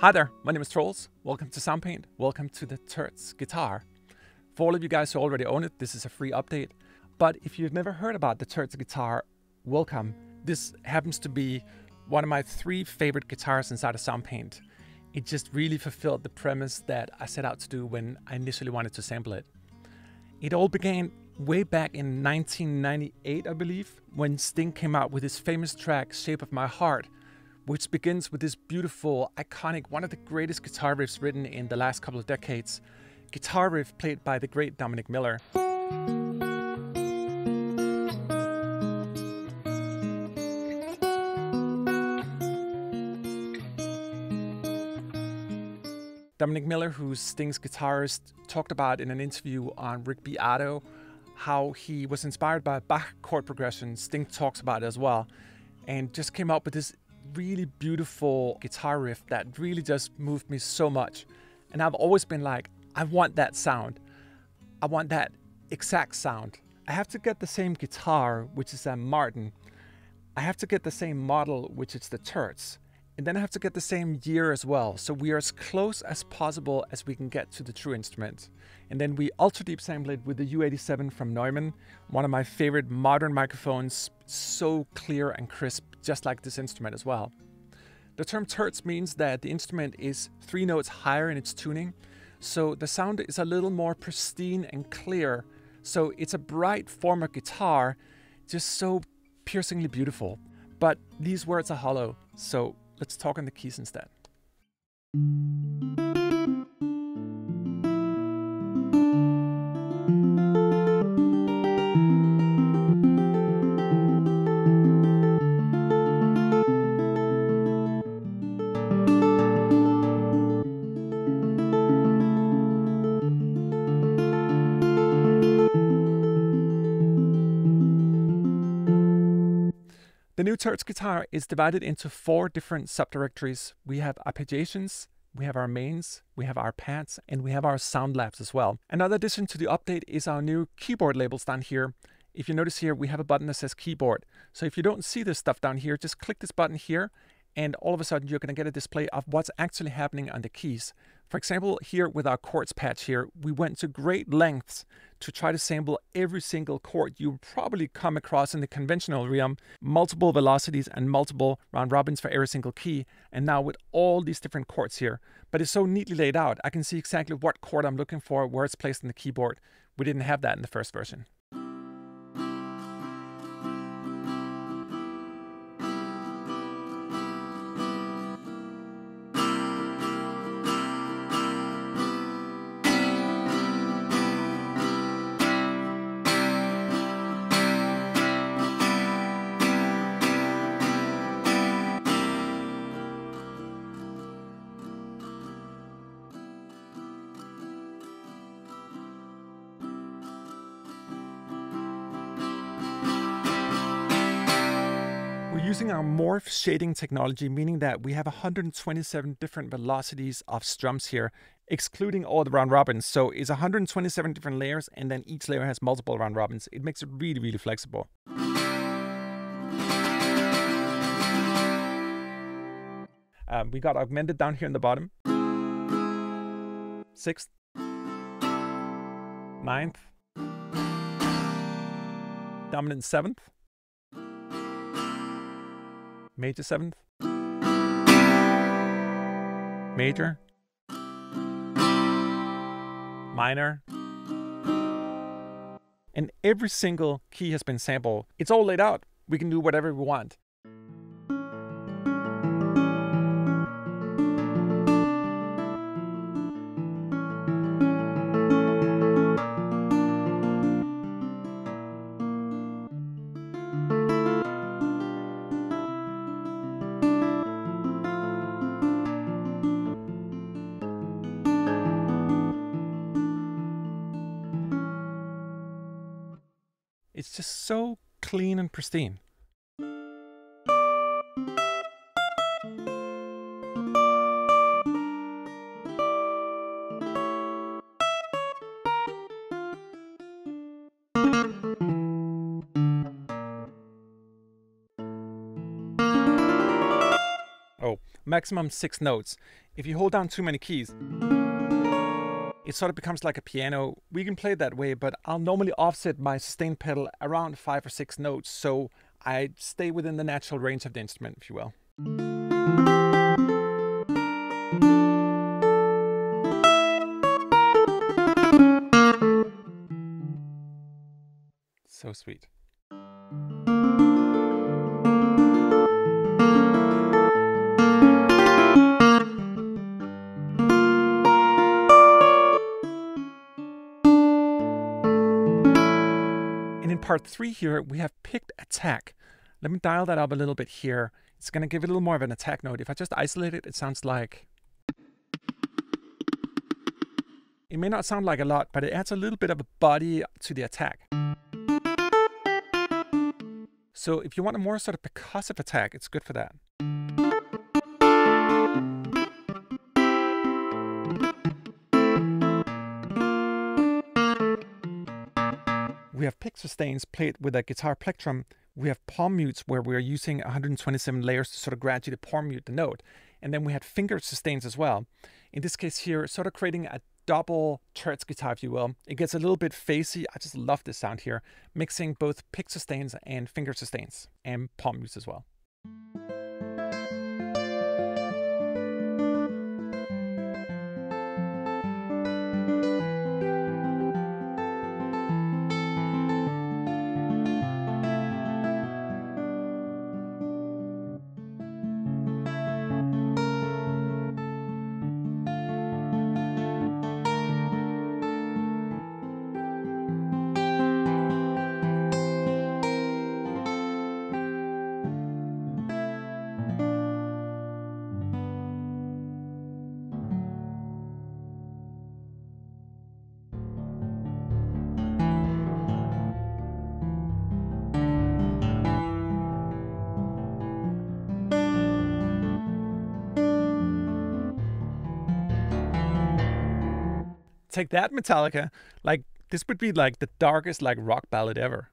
Hi there, my name is Trolls. Welcome to Soundpaint. Welcome to the Terz Guitar. For all of you guys who already own it, this is a free update. But if you've never heard about the Terz Guitar, welcome. This happens to be one of my 3 favorite guitars inside of Soundpaint. It just really fulfilled the premise that I set out to do when I initially wanted to sample it. It all began way back in 1998, I believe, when Sting came out with his famous track, Shape of My Heart, which begins with this beautiful, iconic, one of the greatest guitar riffs written in the last couple of decades, guitar riff played by the great Dominic Miller. Dominic Miller, who's Sting's guitarist, talked about in an interview on Rick Beato how he was inspired by Bach chord progression. Sting talks about it as well, and just came up with this really beautiful guitar riff that really just moved me so much. And I've always been like, I want that sound. I want that exact sound. I have to get the same guitar, which is a Martin. I have to get the same model, which is the Terz. And then I have to get the same year as well. So we are as close as possible as we can get to the true instrument. And then we ultra deep sample it with the U87 from Neumann, one of my favorite modern microphones, so clear and crisp, just like this instrument as well. The term Terz means that the instrument is 3 notes higher in its tuning. So the sound is a little more pristine and clear. So it's a bright form of guitar, just so piercingly beautiful. But these words are hollow. So let's talk on the keys instead. The new Terz Guitar is divided into 4 different subdirectories. We have arpeggiations, we have our mains, we have our pads, and we have our Soundlabs as well. Another addition to the update is our new keyboard labels down here. If you notice here, we have a button that says keyboard. So if you don't see this stuff down here, just click this button here, and all of a sudden you're going to get a display of what's actually happening on the keys. For example, here with our chords patch here, we went to great lengths to try to sample every single chord you probably come across in the conventional realm, multiple velocities and multiple round robins for every single key, and now with all these different chords here. But it's so neatly laid out, I can see exactly what chord I'm looking for, where it's placed in the keyboard. We didn't have that in the first version. We're using our morph shading technology, meaning that we have 127 different velocities of strums here, excluding all the round robins. So it's 127 different layers, and then each layer has multiple round robins. It makes it really, really flexible. We got augmented down here in the bottom. 6th, 9th, dominant 7th, major 7th, major, minor, and every single key has been sampled. It's all laid out. We can do whatever we want. It's just so clean and pristine. maximum 6 notes. If you hold down too many keys, it sort of becomes like a piano. We can play it that way, but I'll normally offset my sustain pedal around 5 or 6 notes, so I stay within the natural range of the instrument, if you will. So sweet. And in part 3 here, we have picked attack. Let me dial that up a little bit here. It's going to give it a little more of an attack note. If I just isolate it, it sounds like... It may not sound like a lot, but it adds a little bit of a body to the attack. So if you want a more sort of percussive attack, it's good for that. We have pick sustains played with a guitar plectrum. We have palm mutes where we are using 127 layers to sort of gradually palm mute the note. And then we had finger sustains as well. In this case here, sort of creating a double Terz guitar, if you will. It gets a little bit phasey. I just love this sound here. Mixing both pick sustains and finger sustains and palm mutes as well. Take that, Metallica. Like, this would be like the darkest like rock ballad ever.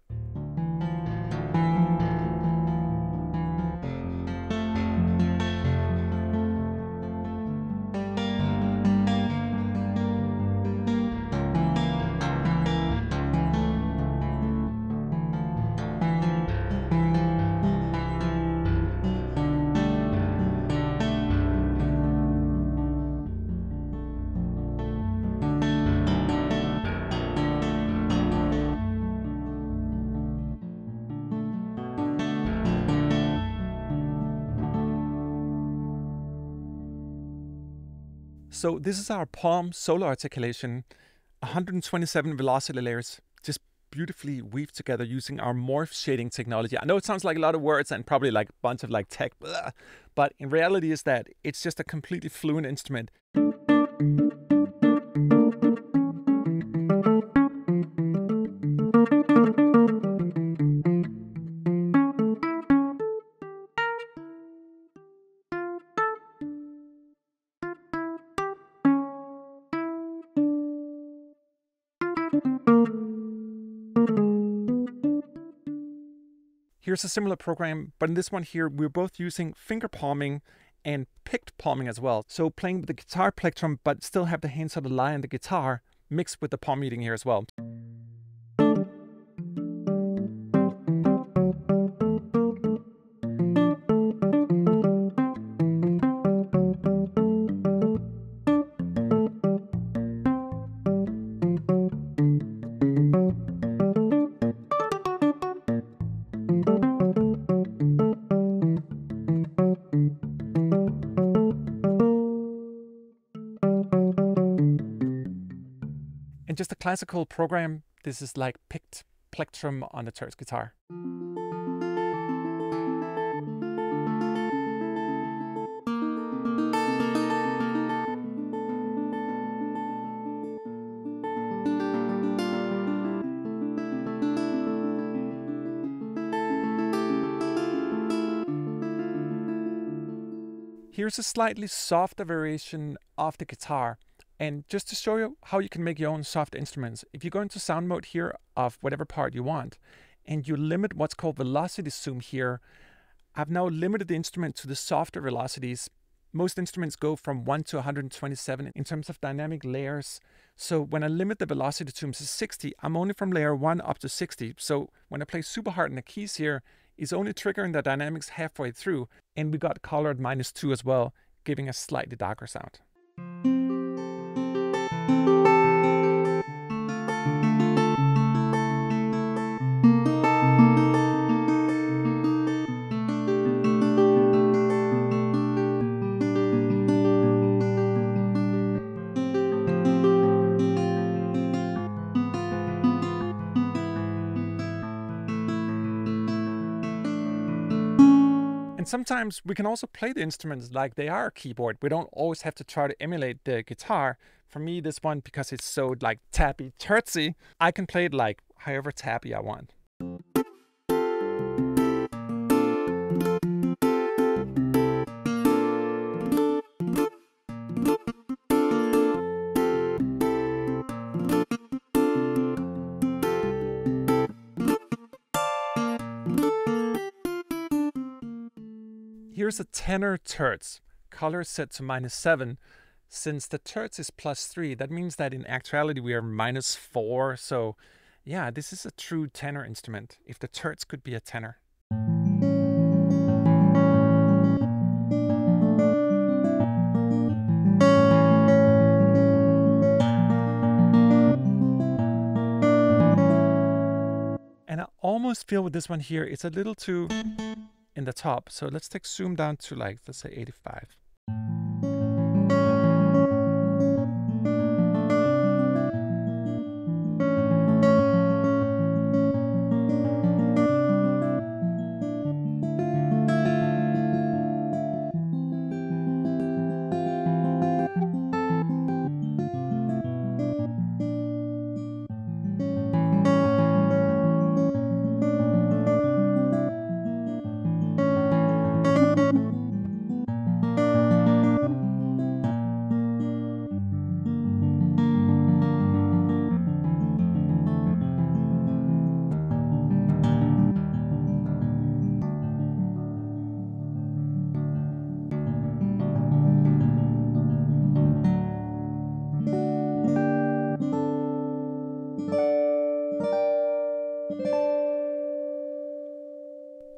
So this is our palm solo articulation, 127 velocity layers, just beautifully weaved together using our morph shading technology. I know it sounds like a lot of words and probably like a bunch of like tech, blah, but in reality is that it's just a completely fluent instrument. Here's a similar program, but in this one here, we're both using finger palming and picked palming as well. So playing with the guitar plectrum, but still have the hands sort of lie on the guitar, mixed with the palm muting here as well. And just a classical program, this is like picked plectrum on the Terz guitar. Here's a slightly softer variation of the guitar. And just to show you how you can make your own soft instruments, if you go into sound mode here of whatever part you want, and you limit what's called velocity zoom here, I've now limited the instrument to the softer velocities Most instruments go from 1 to 127 in terms of dynamic layers. So when I limit the velocity to 60, I'm only from layer 1 up to 60. So when I play super hard in the keys here, it's only triggering the dynamics halfway through. And we got colored -2 as well, giving a slightly darker sound. And sometimes we can also play the instruments like they are a keyboard. We don't always have to try to emulate the guitar. For me, this one, because it's so like tappy, tertsy, I can play it like however tappy I want. Here's a tenor terz, color set to -7. Since the terz is +3, that means that in actuality we are -4. So yeah, this is a true tenor instrument, if the terz could be a tenor. And I almost feel with this one here, it's a little too in the top. So let's take zoom down to like, let's say 85.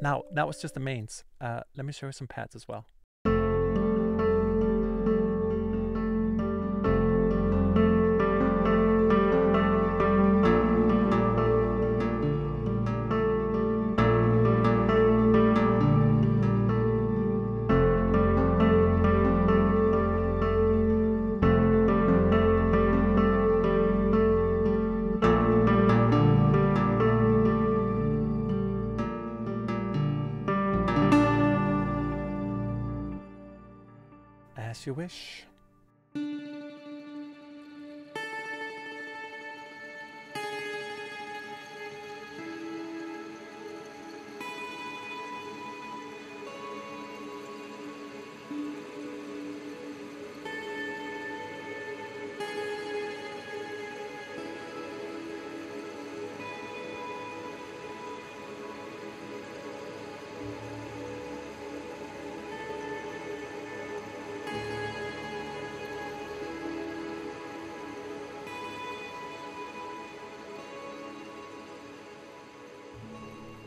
Now, that was just the mains. Let me show you some pads as well. As you wish.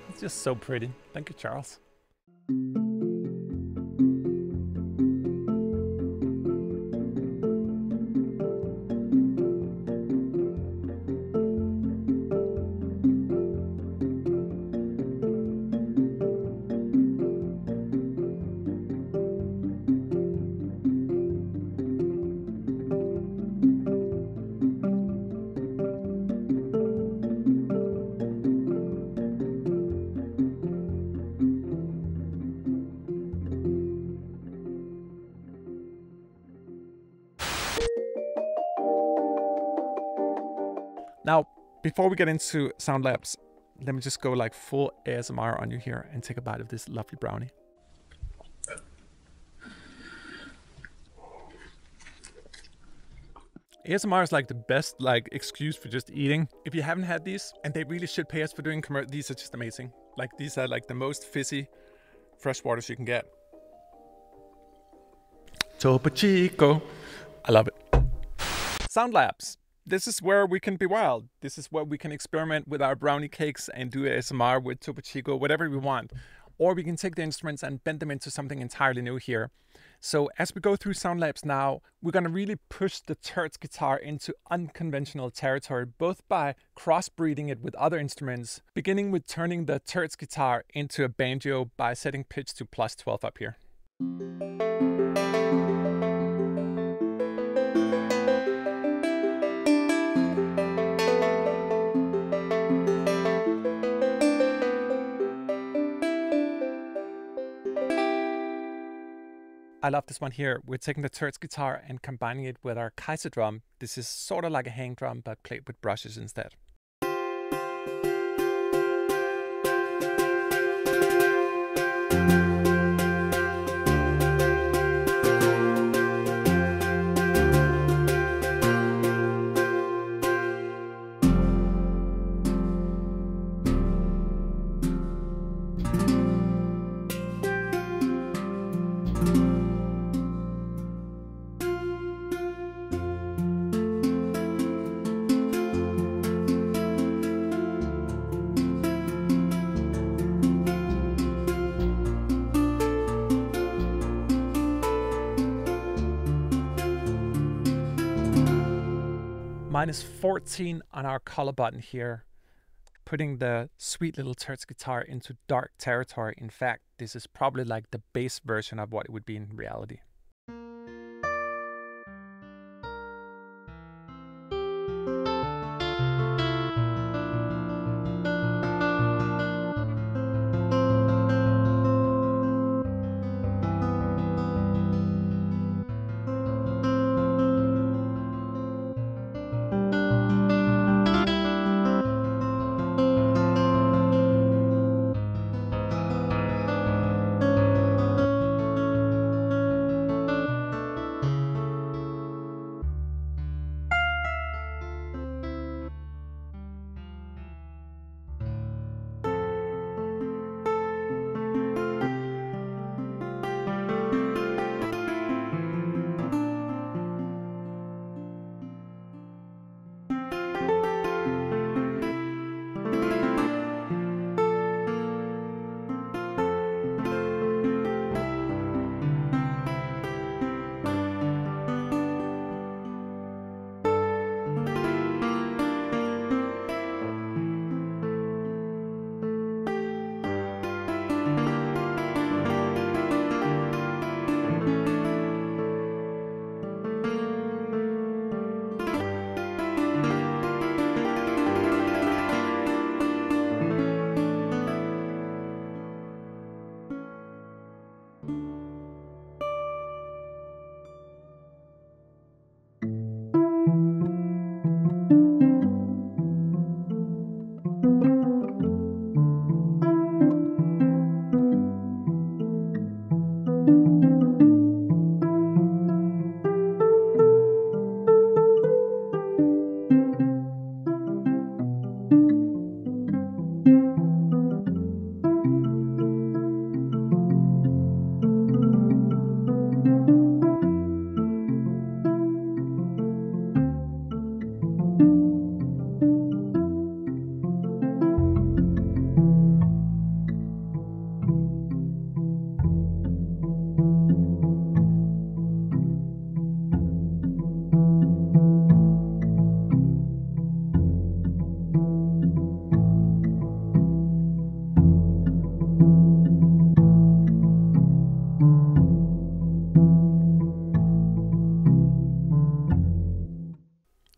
It's just so pretty. Thank you, Charles. Now, before we get into Soundlabs, let me just go like full ASMR on you here and take a bite of this lovely brownie. ASMR is like the best excuse for just eating. If you haven't had these, and they really should pay us for doing commercials, these are just amazing. Like these are like the most fizzy fresh waters you can get. Topo Chico. I love it. Soundlabs. This is where we can be wild. This is where we can experiment with our brownie cakes and do ASMR with Topo Chico, whatever we want. Or we can take the instruments and bend them into something entirely new here. So as we go through Soundlabs now, we're going to really push the Terz guitar into unconventional territory, both by crossbreeding it with other instruments, beginning with turning the Terz guitar into a banjo by setting pitch to +12 up here. I love this one here. We're taking the Terz guitar and combining it with our Caisa drum. This is sort of like a hang drum, but played with brushes instead. -14 on our color button here, putting the sweet little Terz guitar into dark territory. In fact, this is probably like the bass version of what it would be in reality.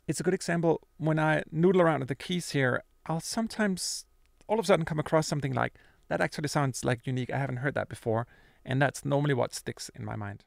It's a good example. When I noodle around with the keys here, I'll sometimes all of a sudden come across something like, that actually sounds like unique. I haven't heard that before. And that's normally what sticks in my mind.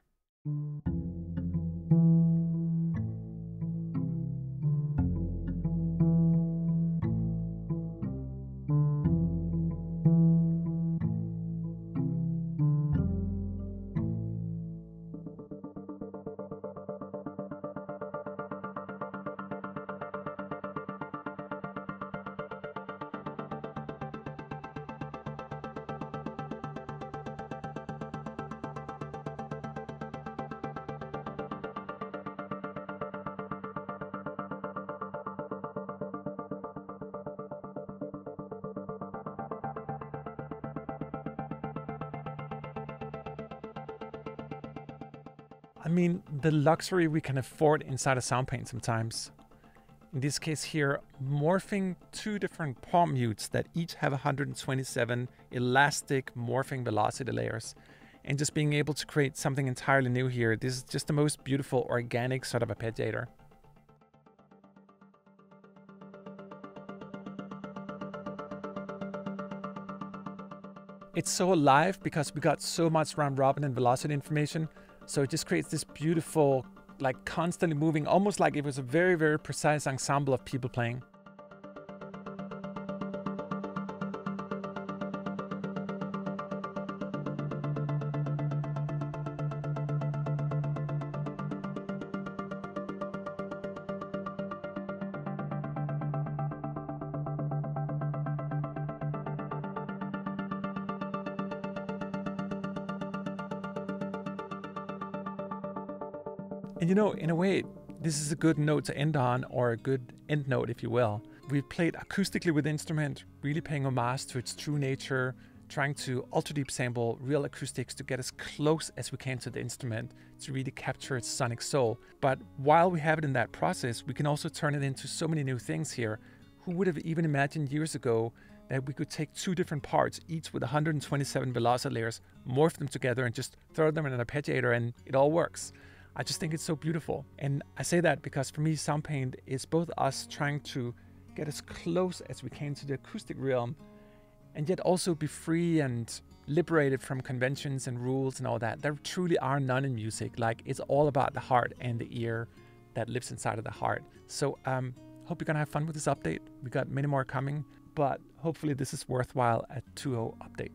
I mean, the luxury we can afford inside of Soundpaint sometimes. In this case here, morphing two different palm mutes that each have 127 elastic morphing velocity layers, and just being able to create something entirely new here. This is just the most beautiful organic sort of arpeggiator. It's so alive because we got so much round robin and velocity information. So it just creates this beautiful, like constantly moving, almost like it was a very, very precise ensemble of people playing. And you know, in a way, this is a good note to end on, or a good end note, if you will. We've played acoustically with the instrument, really paying homage to its true nature, trying to ultra deep sample real acoustics to get as close as we can to the instrument to really capture its sonic soul. But while we have it in that process, we can also turn it into so many new things here. Who would have even imagined years ago that we could take two different parts, each with 127 velocity layers, morph them together and just throw them in an arpeggiator and it all works. I just think it's so beautiful. And I say that because for me, Soundpaint is both us trying to get as close as we can to the acoustic realm, and yet also be free and liberated from conventions and rules and all that. There truly are none in music. Like, it's all about the heart and the ear that lives inside of the heart. So hope you're gonna have fun with this update. We got many more coming, but hopefully this is worthwhile, a 2.0 update.